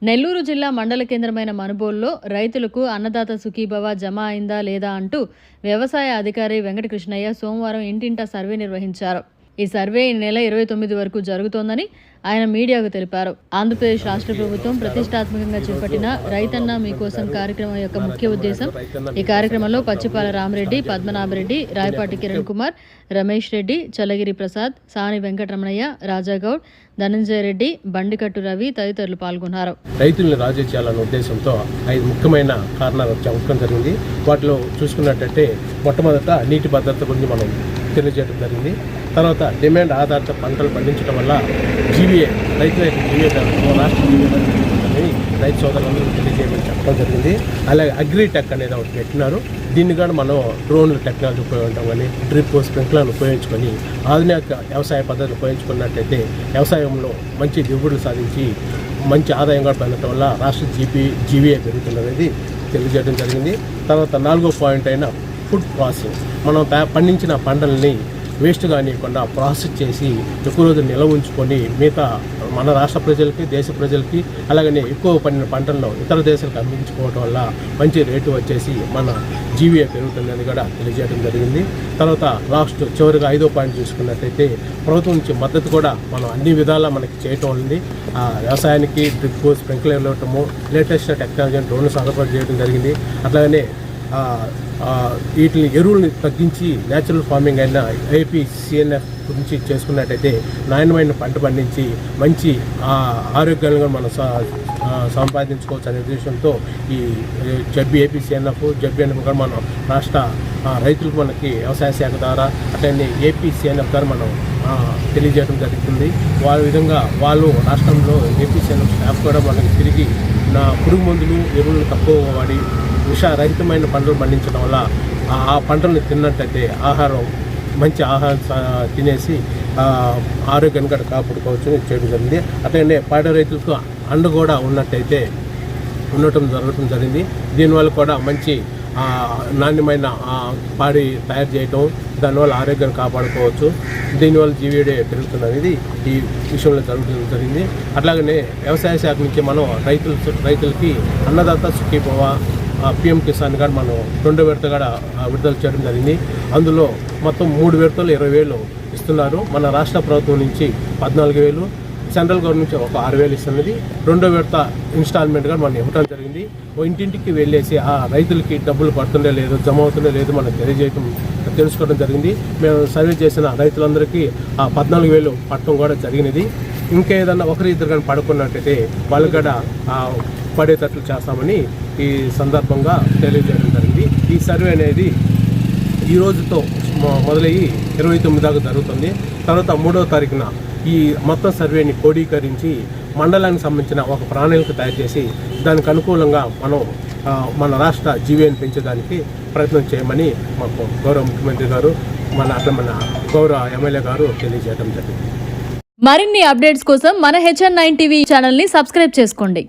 నెల్లూరు జిల్లా మండల కేంద్రమైన మనుబోలులో రైతులకు అన్నదాత సుఖీభవ జమ అయిందా లేదా అంటూ వ్యవసాయ అధికారి వెంకటకృష్ణయ్య సోమవారం ఇంటింటా సర్వే నిర్వహించారు. ఈ సర్వే ఈ నెల 29 వరకు జరుగుతోందని ఆయన మీడియాకు తెలిపారు. ఆంధ్రప్రదేశ్ రాష్ట్ర ప్రభుత్వం ప్రతిష్టాత్మకంగా చేపట్టిన రైతన్న మీకోసం కార్యక్రమం యొక్క ముఖ్య ఉద్దేశం ఈ కార్యక్రమంలో పచ్చిపాల రామరెడ్డి, పద్మనాభరెడ్డి, రాయపాటి కిరణ్ కుమార్, రమేష్ రెడ్డి, చలగిరి ప్రసాద్, సాని వెంకటరమణయ్య, రాజాగౌడ్, ధనంజయ రెడ్డి, బండికట్టు రవి తదితరులు పాల్గొన్నారు. రైతులను రాజీ చేయాలన్న ఉద్దేశంతో 5 ముఖ్యమైన కారణాలు చెప్పడం జరిగింది. వాటిలో చూసుకున్నట్టయితే మొట్టమొదట నీటి భద్రత గురించి మనం తెలియజేయడం జరిగింది. తర్వాత డిమాండ్ ఆధారిత పంటలు పండించడం వల్ల జీవీఏ రైతుల యొక్క జీవీఏ రాష్ట్ర జీవీఏ రైతు సోదరులందరూ తెలియజేయమని చెప్పడం జరిగింది. అలాగే అగ్రిటెక్ అనేది ఒకటి పెట్టినారు. దీన్ని కూడా మనం డ్రోన్ల టెక్నాలజీ ఉపయోగించడం కానీ డ్రిప్ స్ప్రింక్లర్లు ఉపయోగించుకొని ఆధునిక వ్యవసాయ పద్ధతులు ఉపయోగించుకున్నట్టయితే వ్యవసాయంలో మంచి దిగుబడులు సాధించి మంచి ఆదాయం కూడా పొందడం వల్ల రాష్ట్ర జీవీఏ పెరుగుతుందనేది తెలియజేయడం జరిగింది. తర్వాత 4వ పాయింట్ అయిన ఫుడ్ ప్రాసెసింగ్, మనం పండించిన పంటల్ని వేస్ట్ కానివ్వకుండా ప్రాసెస్ చేసి ఎక్కువ రోజులు నిల్వ ఉంచుకొని మిగతా మన రాష్ట్ర ప్రజలకి, దేశ ప్రజలకి, అలాగనే ఎక్కువ పండిన పంటలను ఇతర దేశాలకు అందించుకోవడం వల్ల మంచి రేటు వచ్చేసి మన జీవీఏ పెరుగుతుందని కూడా తెలియజేయడం జరిగింది. తర్వాత చివరిగా 5వ పాయింట్ చూసుకున్నట్టయితే ప్రభుత్వం నుంచి మద్దతు కూడా మనం అన్ని విధాలా మనకి చేయటం ఉంది. వ్యవసాయానికి డ్రిప్ స్ప్రింక్లర్ ఇవ్వటము, లేటెస్ట్ టెక్నాలజీని డ్రోన్లు సరఫరా చేయడం జరిగింది. అట్లాగనే వీటిని ఎరువుల్ని తగ్గించి న్యాచురల్ ఫార్మింగ్ అయిన APCNF గురించి చేసుకున్నట్టయితే నాణ్యమైన పంట పండించి మంచి ఆరోగ్యంగా మనం సంపాదించుకోవచ్చు అనే ఉద్దేశంతో ఈ APCNF కూడా మనం రాష్ట్ర రైతులకు మనకి వ్యవసాయ శాఖ ద్వారా అట్లనే APCNF ద్వారా మనం తెలియజేయడం జరుగుతుంది. వాళ్ళ విధంగా వాళ్ళు రాష్ట్రంలో APCNF స్టాఫ్ కూడా మనకి తిరిగి పురుగు మందులు ఎరువులు తక్కువ వాడి విషరహితమైన పంటలు పండించడం వల్ల ఆ పంటలను తిన్నట్టయితే మంచి ఆహారం తినేసి ఆరోగ్యాన్ని కూడా కాపాడుకోవచ్చు చేయడం జరిగింది. అట్లనే పాడి రైతులకు అండ కూడా జరగడం జరిగింది. దీనివల్ల కూడా మంచి నాణ్యమైన పాడి తయారు చేయటం, దానివల్ల ఆరోగ్యాన్ని కాపాడుకోవచ్చు. దీనివల్ల జీవీఏ పెరుగుతున్నది ఈ విషయంలో జరగడం జరిగింది. అట్లాగనే వ్యవసాయ శాఖ నుంచి మనం రైతులకి అన్నదాత సుఖీభవ PM కిసాన్ కూడా మనం 2వ విడత కూడా విడుదల చేయడం జరిగింది. అందులో మొత్తం 3 విడతలు 20,000 ఇస్తున్నారు. మన రాష్ట్ర ప్రభుత్వం నుంచి 14,000, సెంట్రల్ గవర్నమెంట్ నుంచి ఒక 6,000 ఇస్తున్నది. 2వ విడత ఇన్స్టాల్మెంట్గా మనం ఇవ్వడం జరిగింది. ఇంటింటికి వెళ్ళేసి ఆ రైతులకి డబ్బులు పడుతుండే లేదు, జమ అవుతుండే లేదు మనకు తెలుసుకోవడం జరిగింది. మేము సర్వే చేసిన రైతులందరికీ ఆ 14,000 పట్టడం కూడా జరిగినది. ఇంకా ఏదన్నా ఒకరిద్దరు కానీ పడుకున్నట్టయితే వాళ్ళు కూడా పడేటట్లు చేస్తామని ఈ సందర్భంగా తెలియజేయడం జరిగింది. ఈ సర్వే అనేది ఈ రోజుతో మొదలయ్యి 29 దాకా జరుగుతుంది. తర్వాత 3వ తారీఖున ఈ మొత్తం సర్వేని క్రోడీకరించి మండలానికి సంబంధించిన ఒక ప్రణాళిక తయారు చేసి దానికి అనుకూలంగా మనం మన రాష్ట్ర జీవీఏని పెంచడానికి ప్రయత్నం చేయమని మాకు గౌరవ ముఖ్యమంత్రి గారు మన గౌరవ ఎమ్మెల్యే గారు తెలియజేయడం జరిగింది. మరిన్ని అప్డేట్స్ కోసం మన HN9 TV ఛానల్ని సబ్స్క్రైబ్ చేసుకోండి.